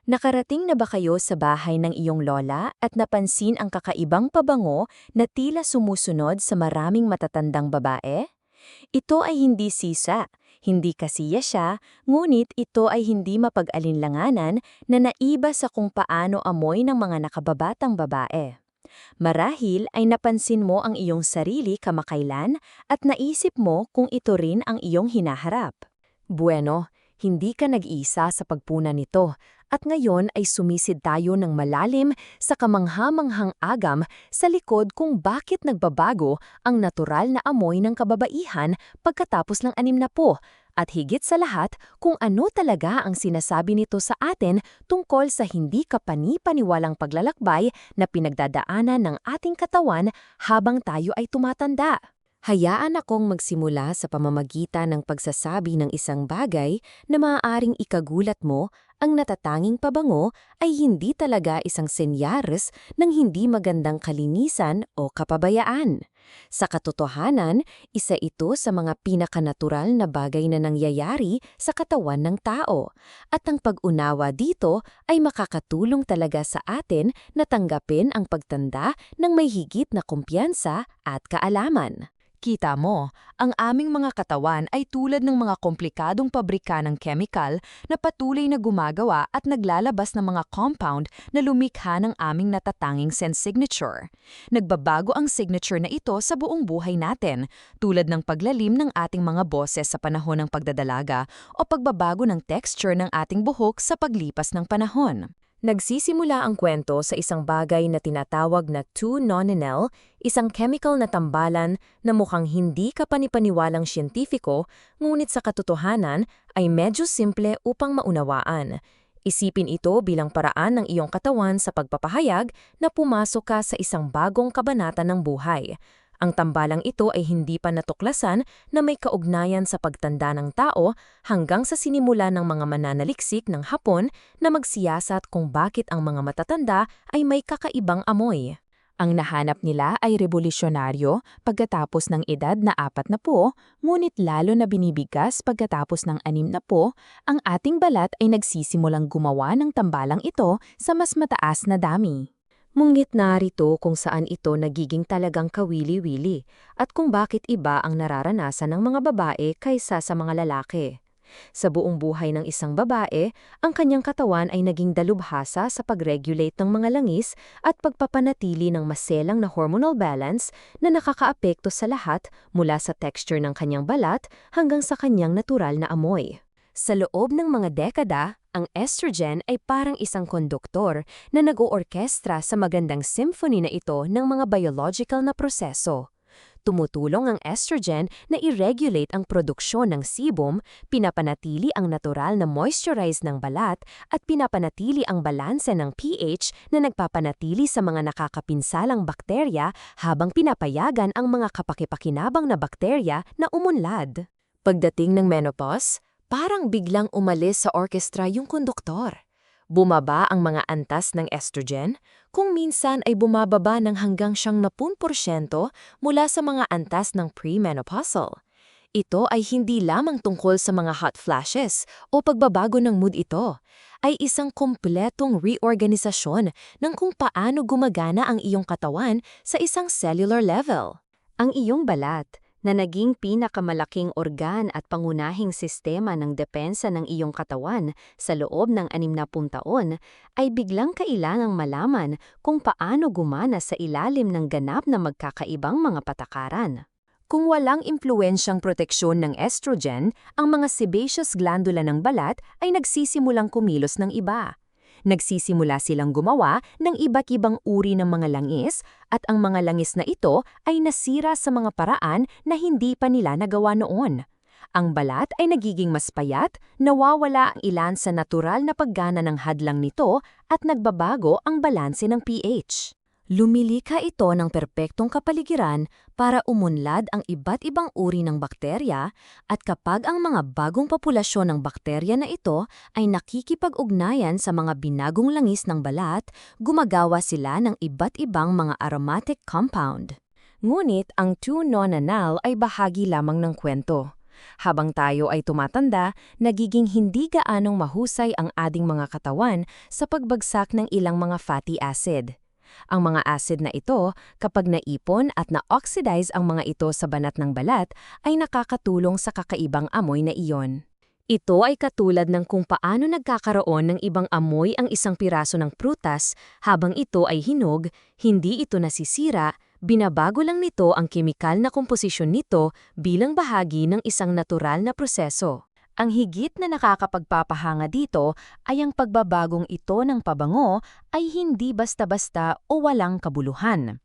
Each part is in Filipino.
Nakarating na ba kayo sa bahay ng iyong lola at napansin ang kakaibang pabango na tila sumusunod sa maraming matatandang babae? Ito ay hindi sisa, hindi kasiya siya, ngunit ito ay hindi mapag-alinlanganan na naiba sa kung paano amoy ng mga nakababatang babae. Marahil ay napansin mo ang iyong sarili kamakailan at naisip mo kung ito rin ang iyong hinaharap. Bueno, hindi ka nag-iisa sa pagpuna nito at ngayon ay sumisid tayo ng malalim sa kamangha-manghang agam sa likod kung bakit nagbabago ang natural na amoy ng kababaihan pagkatapos ng 60 at higit sa lahat kung ano talaga ang sinasabi nito sa atin tungkol sa hindi kapani-paniwalang paglalakbay na pinagdadaanan ng ating katawan habang tayo ay tumatanda. Hayaan akong magsimula sa pamamagitan ng pagsasabi ng isang bagay na maaaring ikagulat mo. Ang natatanging pabango ay hindi talaga isang senyales ng hindi magandang kalinisan o kapabayaan. Sa katotohanan, isa ito sa mga pinakanatural na bagay na nangyayari sa katawan ng tao. At ang pag-unawa dito ay makakatulong talaga sa atin na tanggapin ang pagtanda ng may higit na kumpiyansa at kaalaman. Kita mo, ang aming mga katawan ay tulad ng mga komplikadong pabrika ng chemical na patuloy na gumagawa at naglalabas ng mga compound na lumikha ng aming natatanging sense signature. Nagbabago ang signature na ito sa buong buhay natin, tulad ng paglalim ng ating mga boses sa panahon ng pagdadalaga o pagbabago ng texture ng ating buhok sa paglipas ng panahon. Nagsisimula ang kwento sa isang bagay na tinatawag na 2-nonenal, isang chemical na tambalan na mukhang hindi kapanipaniwalang siyentipiko, ngunit sa katotohanan ay medyo simple upang maunawaan. Isipin ito bilang paraan ng iyong katawan sa pagpapahayag na pumasok ka sa isang bagong kabanata ng buhay. Ang tambalang ito ay hindi pa natuklasan na may kaugnayan sa pagtanda ng tao hanggang sa sinimula ng mga mananaliksik ng Hapon na magsiyasat kung bakit ang mga matatanda ay may kakaibang amoy. Ang nahanap nila ay revolusyonaryo pagkatapos ng edad na 40, ngunit lalo na binibigas pagkatapos ng 60, ang ating balat ay nagsisimulang gumawa ng tambalang ito sa mas mataas na dami. Ngunit narito kung saan ito nagiging talagang kawili-wili at kung bakit iba ang nararanasan ng mga babae kaysa sa mga lalaki. Sa buong buhay ng isang babae, ang kanyang katawan ay naging dalubhasa sa pag-regulate ng mga langis at pagpapanatili ng maselang na hormonal balance na nakakaapekto sa lahat mula sa texture ng kanyang balat hanggang sa kanyang natural na amoy. Sa loob ng mga dekada, ang estrogen ay parang isang konduktor na nag-oorkestra sa magandang symphony na ito ng mga biological na proseso. Tumutulong ang estrogen na i-regulate ang produksyon ng sebum, pinapanatili ang natural na moisturize ng balat at pinapanatili ang balanse ng pH na nagpapanatili sa mga nakakapinsalang bakterya habang pinapayagan ang mga kapakipakinabang na bakterya na umunlad. Pagdating ng menopause, parang biglang umalis sa orkestra yung konduktor. Bumaba ang mga antas ng estrogen, kung minsan ay bumababa ng hanggang 70% mula sa mga antas ng premenopausal. Ito ay hindi lamang tungkol sa mga hot flashes o pagbabago ng mood ito, ay isang kompletong reorganisasyon ng kung paano gumagana ang iyong katawan sa isang cellular level. Ang iyong balat, na naging pinakamalaking organ at pangunahing sistema ng depensa ng iyong katawan sa loob ng 60 taon, ay biglang kailangang malaman kung paano gumana sa ilalim ng ganap na magkakaibang mga patakaran. Kung walang impluensyang proteksyon ng estrogen, ang mga sebaceous glandula ng balat ay nagsisimulang kumilos ng iba. Nagsisimula silang gumawa ng iba't ibang uri ng mga langis at ang mga langis na ito ay nasira sa mga paraan na hindi pa nila nagawa noon. Ang balat ay nagiging mas payat, nawawala ang ilan sa natural na paggana ng hadlang nito at nagbabago ang balanse ng pH. Lumilikha ito ng perpektong kapaligiran para umunlad ang iba't ibang uri ng bakterya at kapag ang mga bagong populasyon ng bakterya na ito ay nakikipag-ugnayan sa mga binagong langis ng balat, gumagawa sila ng iba't ibang mga aromatic compound. Ngunit ang 2-nonenal ay bahagi lamang ng kwento. Habang tayo ay tumatanda, nagiging hindi gaanong mahusay ang ating mga katawan sa pagbagsak ng ilang mga fatty acid. Ang mga acid na ito, kapag naipon at na-oxidize ang mga ito sa banat ng balat, ay nakakatulong sa kakaibang amoy na iyon. Ito ay katulad ng kung paano nagkakaroon ng ibang amoy ang isang piraso ng prutas habang ito ay hinog, hindi ito nasisira, binabago lang nito ang kemikal na komposisyon nito bilang bahagi ng isang natural na proseso. Ang higit na nakakapagpapahanga dito ay ang pagbabagong ito ng pabango ay hindi basta-basta o walang kabuluhan.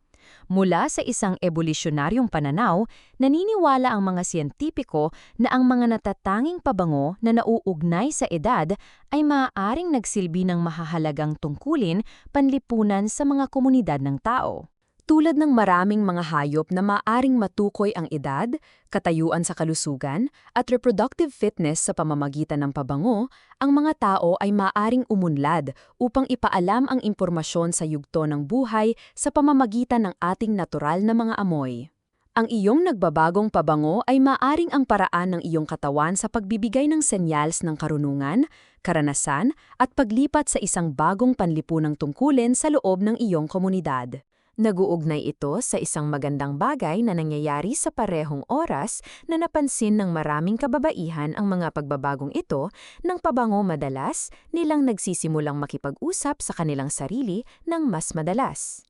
Mula sa isang evolusyonaryong pananaw, naniniwala ang mga siyentipiko na ang mga natatanging pabango na nauugnay sa edad ay maaaring nagsilbi ng mahahalagang tungkulin panlipunan sa mga komunidad ng tao. Tulad ng maraming mga hayop na maaaring matukoy ang edad, katayuan sa kalusugan, at reproductive fitness sa pamamagitan ng pabango, ang mga tao ay maaaring umunlad upang ipaalam ang impormasyon sa yugto ng buhay sa pamamagitan ng ating natural na mga amoy. Ang iyong nagbabagong pabango ay maaaring ang paraan ng iyong katawan sa pagbibigay ng senyals ng karunungan, karanasan, at paglipat sa isang bagong panlipunang tungkulin sa loob ng iyong komunidad. Naguugnay ito sa isang magandang bagay na nangyayari sa parehong oras na napansin ng maraming kababaihan ang mga pagbabagong ito ng pabango madalas nilang nagsisimulang makipag-usap sa kanilang sarili ng mas madalas.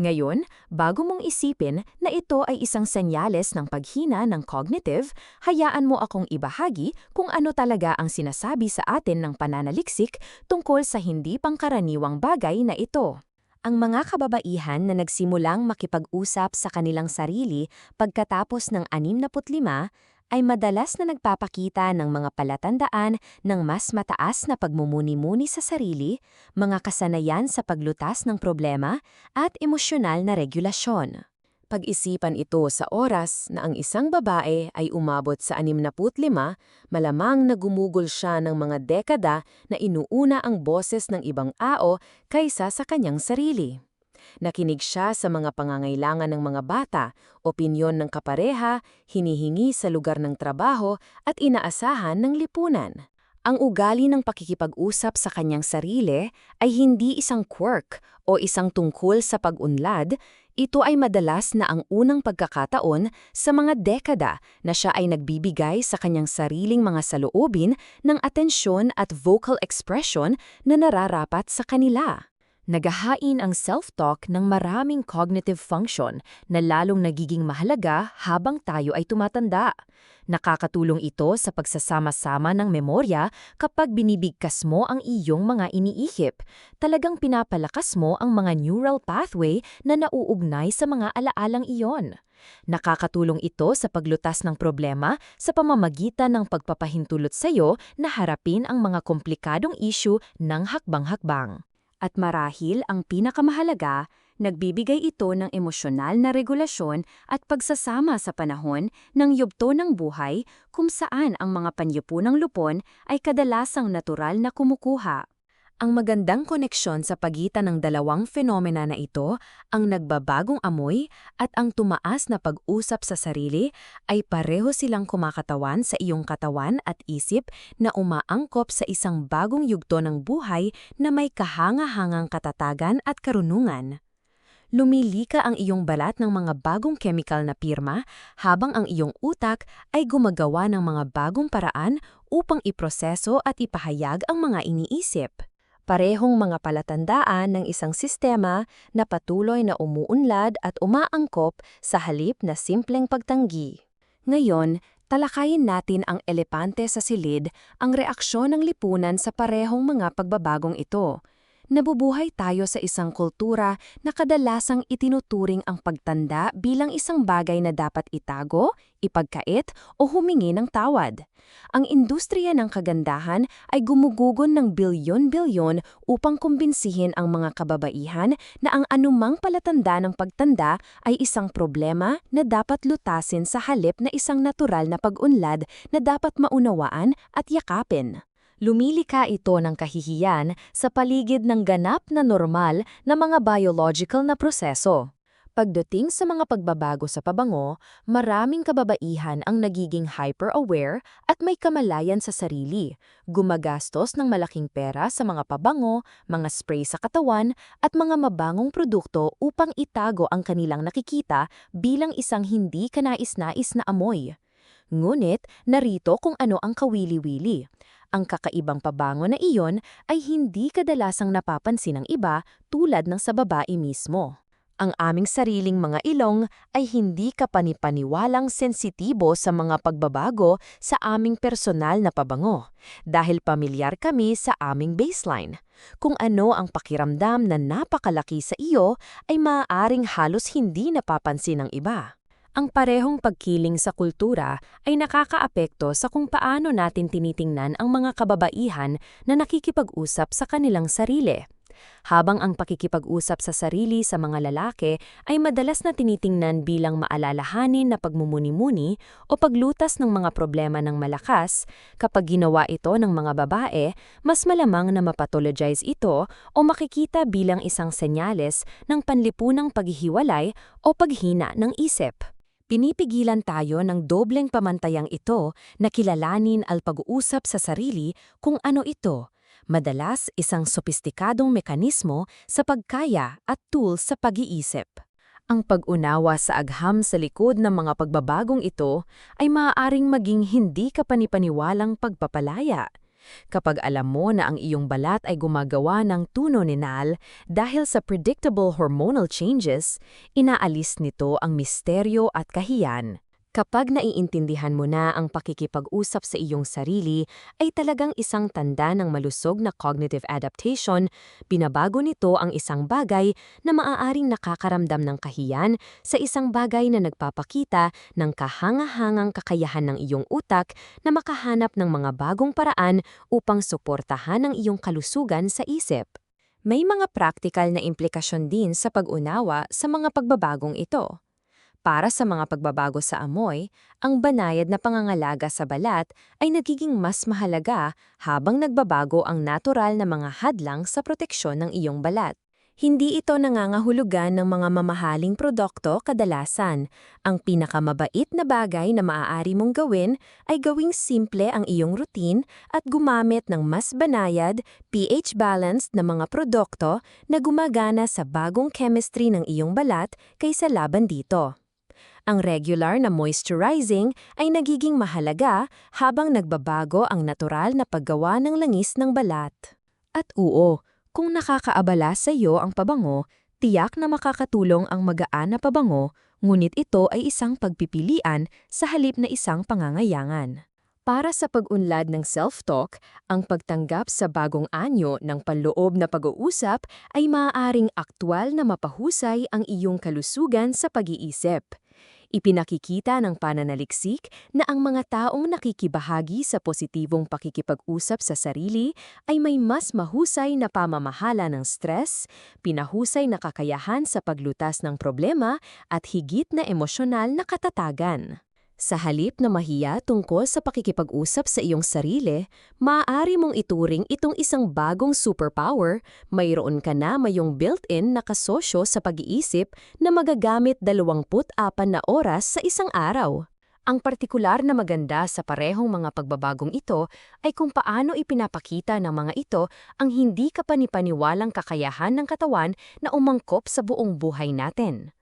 Ngayon, bago mong isipin na ito ay isang senyales ng paghina ng cognitive, hayaan mo akong ibahagi kung ano talaga ang sinasabi sa atin ng pananaliksik tungkol sa hindi pangkaraniwang bagay na ito. Ang mga kababaihan na nagsimulang makipag-usap sa kanilang sarili pagkatapos ng 65 ay madalas na nagpapakita ng mga palatandaan ng mas mataas na pagmumuni-muni sa sarili, mga kasanayan sa paglutas ng problema, at emosyonal na regulasyon. Pag-isipan ito sa oras na ang isang babae ay umabot sa 65, malamang na gumugol siya ng mga dekada na inuuna ang boses ng ibang tao kaysa sa kanyang sarili. Nakinig siya sa mga pangangailangan ng mga bata, opinyon ng kapareha, hinihingi sa lugar ng trabaho at inaasahan ng lipunan. Ang ugali ng pakikipag-usap sa kanyang sarili ay hindi isang quirk o isang tungkol sa pag-unlad, ito ay madalas na ang unang pagkakataon sa mga dekada na siya ay nagbibigay sa kanyang sariling mga saloobin ng atensyon at vocal expression na nararapat sa kanila. Naghahain ang self-talk ng maraming cognitive function na lalong nagiging mahalaga habang tayo ay tumatanda. Nakakatulong ito sa pagsasama-sama ng memorya kapag binibigkas mo ang iyong mga iniihip. Talagang pinapalakas mo ang mga neural pathway na nauugnay sa mga alaalang iyon. Nakakatulong ito sa paglutas ng problema sa pamamagitan ng pagpapahintulot sa iyo na harapin ang mga komplikadong issue ng hakbang-hakbang. At marahil ang pinakamahalaga, nagbibigay ito ng emosyonal na regulasyon at pagsasama sa panahon ng yugto ng buhay kung saan ang mga panlipunang lupon ay kadalasang natural na kumukuha. Ang magandang koneksyon sa pagitan ng dalawang fenomena na ito, ang nagbabagong amoy at ang tumaas na pag-usap sa sarili, ay pareho silang kumakatawan sa iyong katawan at isip na umaangkop sa isang bagong yugto ng buhay na may kahanga-hangang katatagan at karunungan. Lumilika ang iyong balat ng mga bagong chemical na pirma habang ang iyong utak ay gumagawa ng mga bagong paraan upang iproseso at ipahayag ang mga iniisip. Parehong mga palatandaan ng isang sistema na patuloy na umuunlad at umaangkop sa halip na simpleng pagtanggi. Ngayon, talakayin natin ang elepante sa silid, ang reaksyon ng lipunan sa parehong mga pagbabagong ito. Nabubuhay tayo sa isang kultura na kadalasang itinuturing ang pagtanda bilang isang bagay na dapat itago, ipagkait o humingi ng tawad. Ang industriya ng kagandahan ay gumugugon ng bilyon-bilyon upang kumbinsihin ang mga kababaihan na ang anumang palatanda ng pagtanda ay isang problema na dapat lutasin sa halip na isang natural na pag-unlad na dapat maunawaan at yakapin. Lumilika ito ng kahihiyan sa paligid ng ganap na normal na mga biological na proseso. Pagdating sa mga pagbabago sa pabango, maraming kababaihan ang nagiging hyper-aware at may kamalayan sa sarili. Gumagastos ng malaking pera sa mga pabango, mga spray sa katawan, at mga mabangong produkto upang itago ang kanilang nakikita bilang isang hindi kanais-nais na amoy. Ngunit, narito kung ano ang kawili-wili. Ang kakaibang pabango na iyon ay hindi kadalasang napapansin ng iba tulad ng sa babae mismo. Ang aming sariling mga ilong ay hindi kapanipaniwalang sensitibo sa mga pagbabago sa aming personal na pabango dahil pamilyar kami sa aming baseline. Kung ano ang pakiramdam na napakalaki sa iyo ay maaaring halos hindi napapansin ng iba. Ang parehong pagkiling sa kultura ay nakakaapekto sa kung paano natin tinitingnan ang mga kababaihan na nakikipag-usap sa kanilang sarili. Habang ang pakikipag-usap sa sarili sa mga lalaki ay madalas na tinitingnan bilang maalalahanin na pagmumuni-muni o paglutas ng mga problema ng malakas, kapag ginawa ito ng mga babae, mas malamang na mapatologize ito o makikita bilang isang senyales ng panlipunang paghihiwalay o paghina ng isip. Pinipigilan tayo ng dobleng pamantayang ito na kilalanin ang pag-uusap sa sarili kung ano ito. Madalas isang sopistikadong mekanismo sa pagkaya at tool sa pag-iisip. Ang pag-unawa sa agham sa likod ng mga pagbabagong ito ay maaaring maging hindi kapanipaniwalang pagpapalaya. Kapag alam mo na ang iyong balat ay gumagawa ng tuno-ninal dahil sa predictable hormonal changes, inaalis nito ang misteryo at kahiyan. Kapag naiintindihan mo na ang pakikipag-usap sa iyong sarili ay talagang isang tanda ng malusog na cognitive adaptation, binabago nito ang isang bagay na maaaring nakakaramdam ng kahiyan sa isang bagay na nagpapakita ng kahangahangang kakayahan ng iyong utak na makahanap ng mga bagong paraan upang suportahan ang iyong kalusugan sa isip. May mga praktikal na implikasyon din sa pag-unawa sa mga pagbabagong ito. Para sa mga pagbabago sa amoy, ang banayad na pangangalaga sa balat ay nagiging mas mahalaga habang nagbabago ang natural na mga hadlang sa proteksyon ng iyong balat. Hindi ito nangangahulugan ng mga mamahaling produkto kadalasan. Ang pinakamabait na bagay na maaari mong gawin ay gawing simple ang iyong routine at gumamit ng mas banayad, pH-balanced na mga produkto na gumagana sa bagong chemistry ng iyong balat kaysa laban dito. Ang regular na moisturizing ay nagiging mahalaga habang nagbabago ang natural na paggawa ng langis ng balat. At oo, kung nakakaabala sa iyo ang pabango, tiyak na makakatulong ang magaan na pabango, ngunit ito ay isang pagpipilian sa halip na isang pangangailangan. Para sa pag-unlad ng self-talk, ang pagtanggap sa bagong anyo ng panloob na pag-uusap ay maaaring aktwal na mapahusay ang iyong kalusugan sa pag-iisip. Ipinakikita ng pananaliksik na ang mga taong nakikibahagi sa positibong pakikipag-usap sa sarili ay may mas mahusay na pamamahala ng stress, pinahusay na kakayahan sa paglutas ng problema at higit na emosyonal na katatagan. Sa halip na mahiya tungkol sa pakikipag-usap sa iyong sarili, maaari mong ituring itong isang bagong superpower, mayroon ka na mayong built-in na kasosyo sa pag-iisip na magagamit 24 na oras sa isang araw. Ang partikular na maganda sa parehong mga pagbabagong ito ay kung paano ipinapakita ng mga ito ang hindi kapanipaniwalang kakayahan ng katawan na umangkop sa buong buhay natin.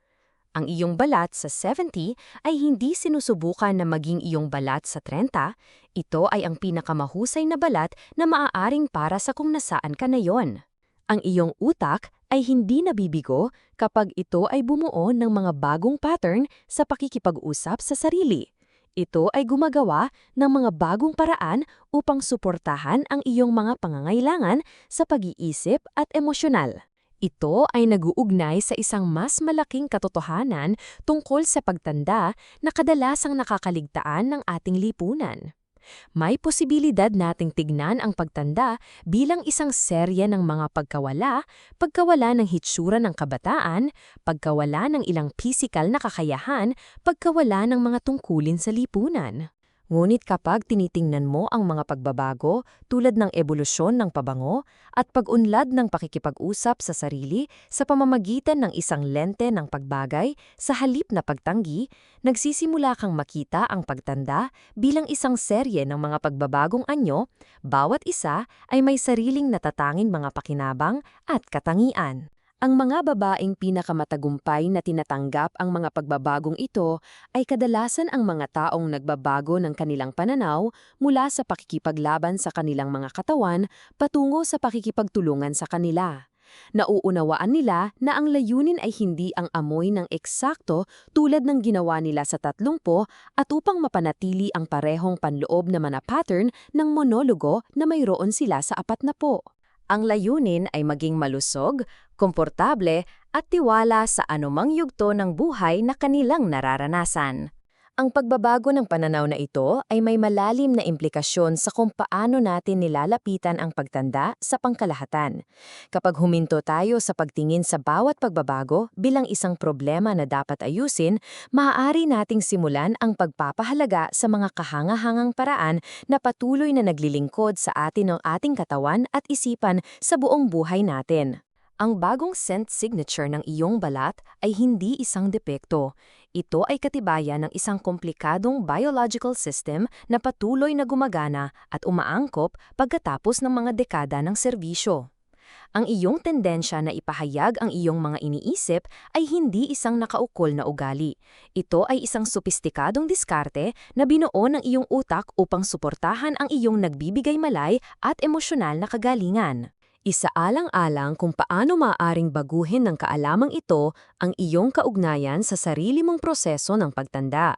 Ang iyong balat sa 70 ay hindi sinusubukan na maging iyong balat sa 30, ito ay ang pinakamahusay na balat na maaaring para sa kung nasaan ka na yon. Ang iyong utak ay hindi nabibigo kapag ito ay bumuo ng mga bagong pattern sa pakikipag-usap sa sarili. Ito ay gumagawa ng mga bagong paraan upang suportahan ang iyong mga pangangailangan sa pag-iisip at emosyonal. Ito ay nag-uugnay sa isang mas malaking katotohanan tungkol sa pagtanda na kadalasang nakakaligtaan ng ating lipunan. May posibilidad nating tignan ang pagtanda bilang isang serye ng mga pagkawala ng hitsura ng kabataan, pagkawala ng ilang pisikal na kakayahan, pagkawala ng mga tungkulin sa lipunan. Ngunit kapag tinitingnan mo ang mga pagbabago tulad ng ebolusyon ng pabango at pag-unlad ng pakikipag-usap sa sarili sa pamamagitan ng isang lente ng pagbagay sa halip na pagtanggi, nagsisimula kang makita ang pagtanda bilang isang serye ng mga pagbabagong anyo, bawat isa ay may sariling natatanging mga pakinabang at katangian. Ang mga babaeng pinakamatagumpay na tinatanggap ang mga pagbabagong ito ay kadalasan ang mga taong nagbabago ng kanilang pananaw mula sa pakikipaglaban sa kanilang mga katawan patungo sa pakikipagtulungan sa kanila. Nauunawaan nila na ang layunin ay hindi ang amoy ng eksakto tulad ng ginawa nila sa 30 at upang mapanatili ang parehong panloob na mga pattern ng monologo na mayroon sila sa 40. Ang layunin ay maging malusog, komportable at tiwala sa anumang yugto ng buhay na kanilang nararanasan. Ang pagbabago ng pananaw na ito ay may malalim na implikasyon sa kung paano natin nilalapitan ang pagtanda sa pangkalahatan. Kapag huminto tayo sa pagtingin sa bawat pagbabago bilang isang problema na dapat ayusin, maaari nating simulan ang pagpapahalaga sa mga kahangahangang paraan na patuloy na naglilingkod sa atin ng ating katawan at isipan sa buong buhay natin. Ang bagong scent signature ng iyong balat ay hindi isang depekto. Ito ay katibayan ng isang komplikadong biological system na patuloy na gumagana at umaangkop pagkatapos ng mga dekada ng serbisyo. Ang iyong tendensya na ipahayag ang iyong mga iniisip ay hindi isang nakaukol na ugali. Ito ay isang sopistikadong diskarte na binuo ng iyong utak upang suportahan ang iyong nagbibigay malay at emosyonal na kagalingan. Isaalang-alang kung paano maaaring baguhin ng kaalamang ito ang iyong kaugnayan sa sarili mong proseso ng pagtanda.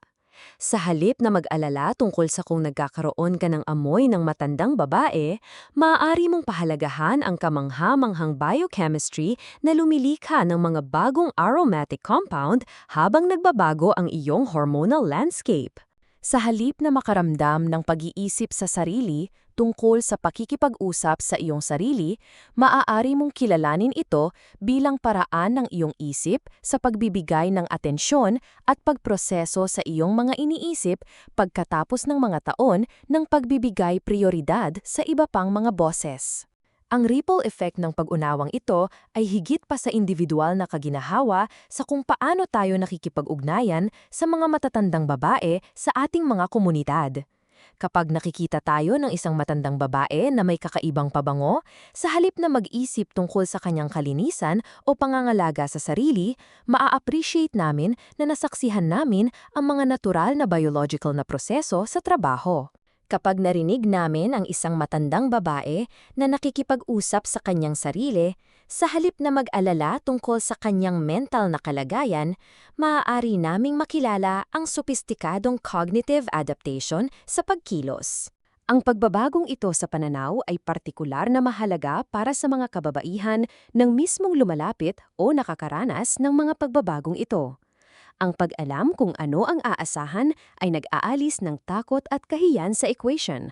Sa halip na mag-alala tungkol sa kung nagkakaroon ka ng amoy ng matandang babae, maaari mong pahalagahan ang kamangha-manghang biochemistry na lumilikha ng mga bagong aromatic compound habang nagbabago ang iyong hormonal landscape. Sa halip na makaramdam ng pag-iisip sa sarili tungkol sa pakikipag-usap sa iyong sarili, maaari mong kilalanin ito bilang paraan ng iyong isip sa pagbibigay ng atensyon at pagproseso sa iyong mga iniisip pagkatapos ng mga taon ng pagbibigay prioridad sa iba pang mga boses. Ang ripple effect ng pag-unawang ito ay higit pa sa individual na kaginahawa sa kung paano tayo nakikipag-ugnayan sa mga matatandang babae sa ating mga komunidad. Kapag nakikita tayo ng isang matandang babae na may kakaibang pabango, sa halip na mag-isip tungkol sa kanyang kalinisan o pangangalaga sa sarili, maa-appreciate namin na nasaksihan namin ang mga natural na biological na proseso sa trabaho. Kapag narinig namin ang isang matandang babae na nakikipag-usap sa kanyang sarili, sa halip na mag-alala tungkol sa kanyang mental na kalagayan, maaari naming makilala ang sopistikadong cognitive adaptation sa pagkilos. Ang pagbabagong ito sa pananaw ay partikular na mahalaga para sa mga kababaihan ng mismong lumalapit o nakakaranas ng mga pagbabagong ito. Ang pag-alam kung ano ang aasahan ay nag-aalis ng takot at kahiyan sa equation.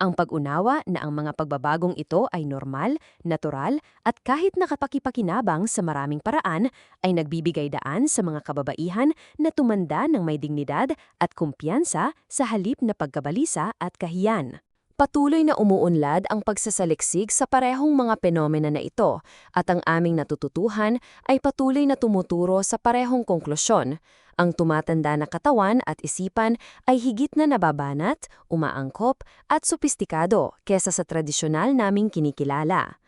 Ang pag-unawa na ang mga pagbabagong ito ay normal, natural at kahit nakapakipakinabang sa maraming paraan ay nagbibigay daan sa mga kababaihan na tumanda ng may dignidad at kumpiyansa sa halip na pagkabalisa at kahiyan. Patuloy na umuunlad ang pagsasaliksik sa parehong mga penomena na ito at ang aming natututuhan ay patuloy na tumuturo sa parehong konklusyon. Ang tumatanda na katawan at isipan ay higit na nababanat, umaangkop at sopistikado kesa sa tradisyonal naming kinikilala.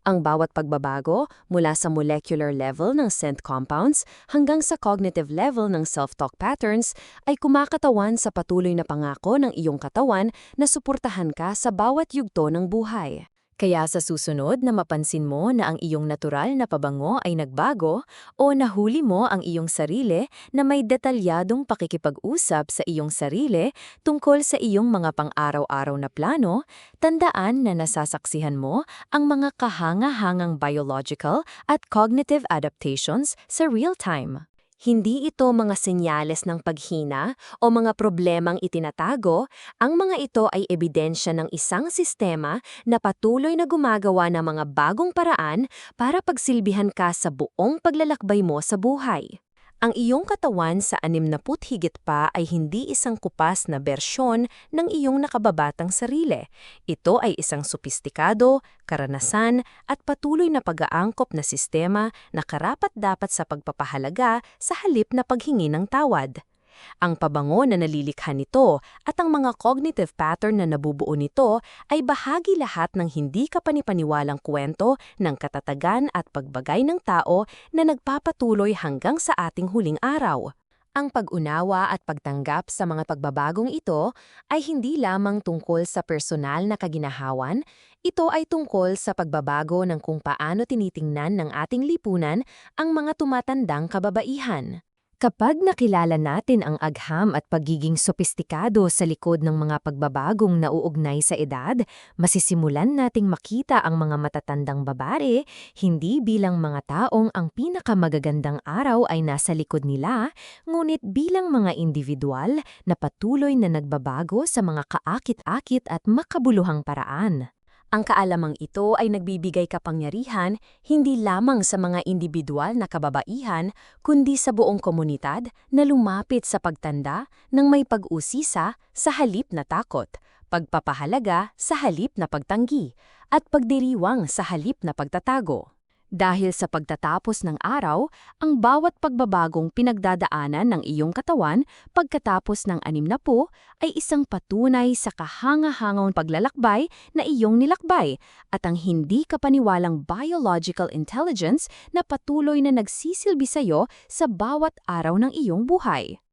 Ang bawat pagbabago mula sa molecular level ng scent compounds hanggang sa cognitive level ng self-talk patterns ay kumakatawan sa patuloy na pangako ng iyong katawan na suportahan ka sa bawat yugto ng buhay. Kaya sa susunod na mapansin mo na ang iyong natural na pabango ay nagbago o nahuli mo ang iyong sarili na may detalyadong pakikipag-usap sa iyong sarili tungkol sa iyong mga pang-araw-araw na plano, tandaan na nasasaksihan mo ang mga kahanga-hangang biological at cognitive adaptations sa real time. Hindi ito mga senyales ng paghina o mga problemang itinatago, ang mga ito ay ebidensya ng isang sistema na patuloy na gumagawa ng mga bagong paraan para pagsilbihan ka sa buong paglalakbay mo sa buhay. Ang iyong katawan sa 60 higit pa ay hindi isang kupas na bersyon ng iyong nakababatang sarili. Ito ay isang sopistikado, karanasan at patuloy na pag-aangkop na sistema na karapat-dapat sa pagpapahalaga sa halip na paghingi ng tawad. Ang pabango na nalilikha nito at ang mga cognitive pattern na nabubuo nito ay bahagi lahat ng hindi kapanipaniwalang kwento ng katatagan at pagbagay ng tao na nagpapatuloy hanggang sa ating huling araw. Ang pag-unawa at pagtanggap sa mga pagbabagong ito ay hindi lamang tungkol sa personal na kaginahawan, ito ay tungkol sa pagbabago ng kung paano tinitingnan ng ating lipunan ang mga tumatandang kababaihan. Kapag nakilala natin ang agham at pagiging sopistikado sa likod ng mga pagbabagong nauugnay sa edad, masisimulan nating makita ang mga matatandang babae hindi bilang mga taong ang pinakamagagandang araw ay nasa likod nila, ngunit bilang mga individual na patuloy na nagbabago sa mga kaakit-akit at makabuluhang paraan. Ang kaalamang ito ay nagbibigay kapangyarihan hindi lamang sa mga individual na kababaihan, kundi sa buong komunidad na lumapit sa pagtanda ng may pag-usisa sa halip na takot, pagpapahalaga sa halip na pagtanggi, at pagdiriwang sa halip na pagtatago. Dahil sa pagtatapos ng araw, ang bawat pagbabagong pinagdadaanan ng iyong katawan pagkatapos ng 60 ay isang patunay sa kahanga-hangang paglalakbay na iyong nilakbay at ang hindi kapaniwalang biological intelligence na patuloy na nagsisilbi sa iyo sa bawat araw ng iyong buhay.